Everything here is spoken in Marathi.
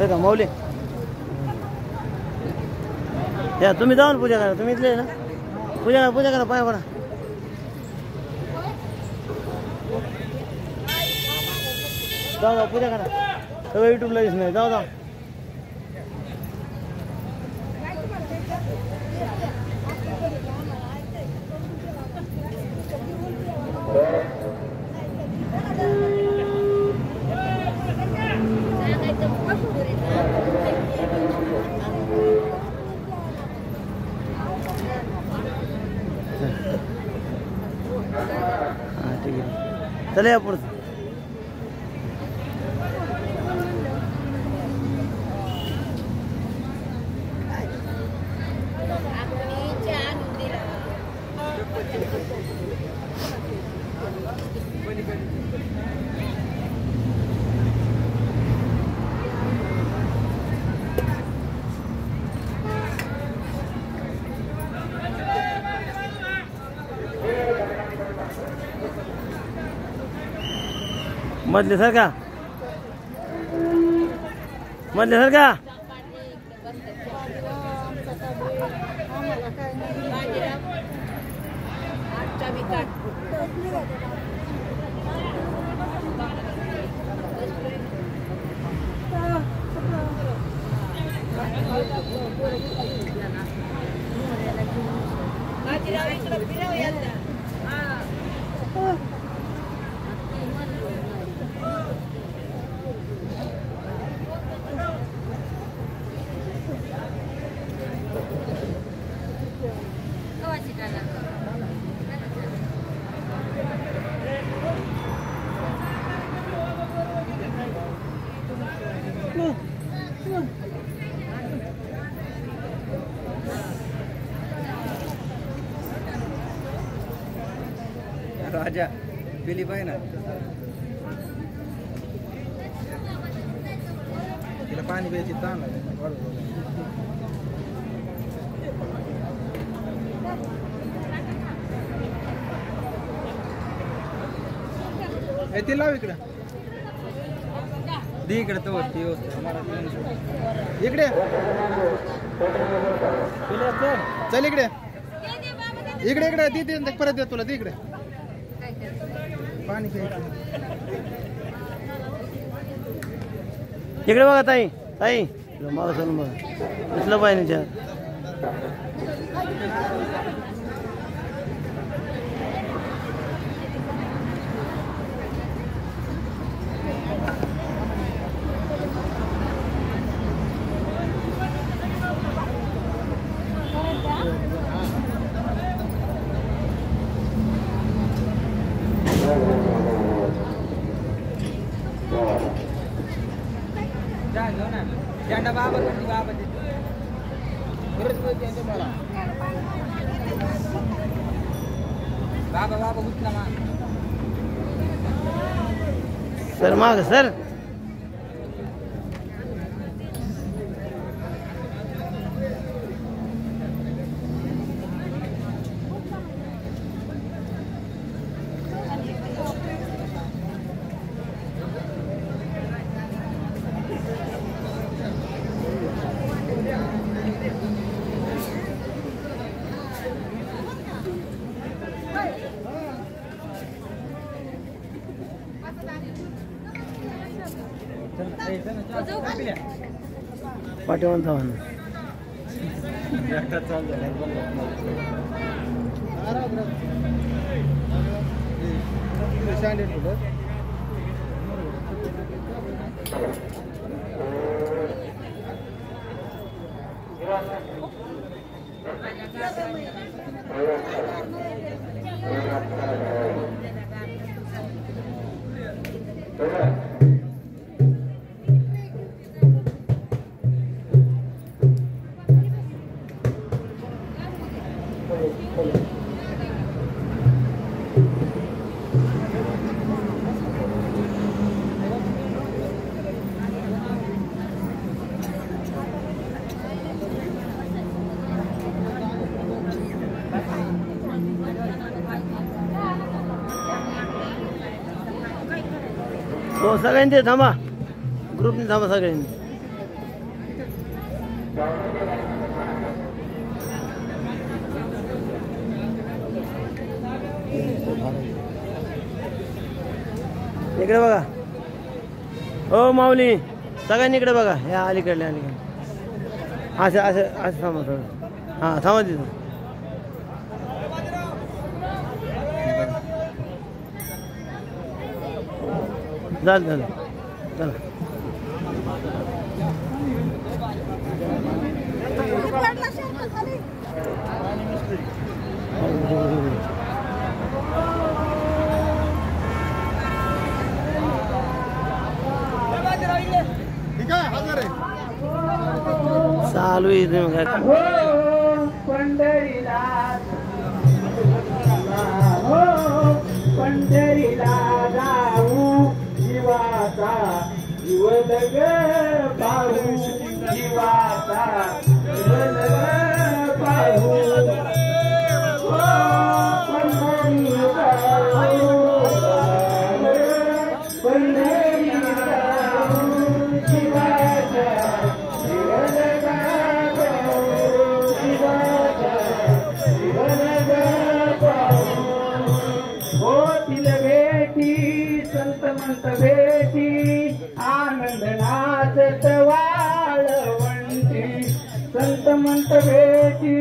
का माऊली या तुम्ही जाऊन पूजा करा तुम्ही इथले ना पूजा करा पाय बरा जाऊ पूजा करा सगळं युट्यूबला दिसणार जाऊ ठीक आहे चला या पुढचं मधले सर का राजा पिली पाहिजे ना तिला पाणी प्यायची ताण ती लाव इकडे दे इकडे तो इकडे चल इकडे इकडे इकडे ती परत दे तुला ती इकडे पाणी इकडे बघा ताई मागं चालून बघा दिसलं पाहिजे सर माग सर पाठीवर जाऊ तो सगळ्यांनी थांबा ग्रुपने थांबा सगळ्यांनी इकडे बघा. ओ माऊली, सगळ्यांनी इकडे बघा. या अलीकडल्या अलीकडे असं असं असं थांबा थोडं. हां थांबा तिथं. झालं झालं चला. चालू आहे पंढरीला पंढरीला जाऊ जीवाचा जीवदग पाहू जीवाचा जीवदग पाहू संत मंत भेटी आनंद नाचत वाळवंटी संत मंत भेटी.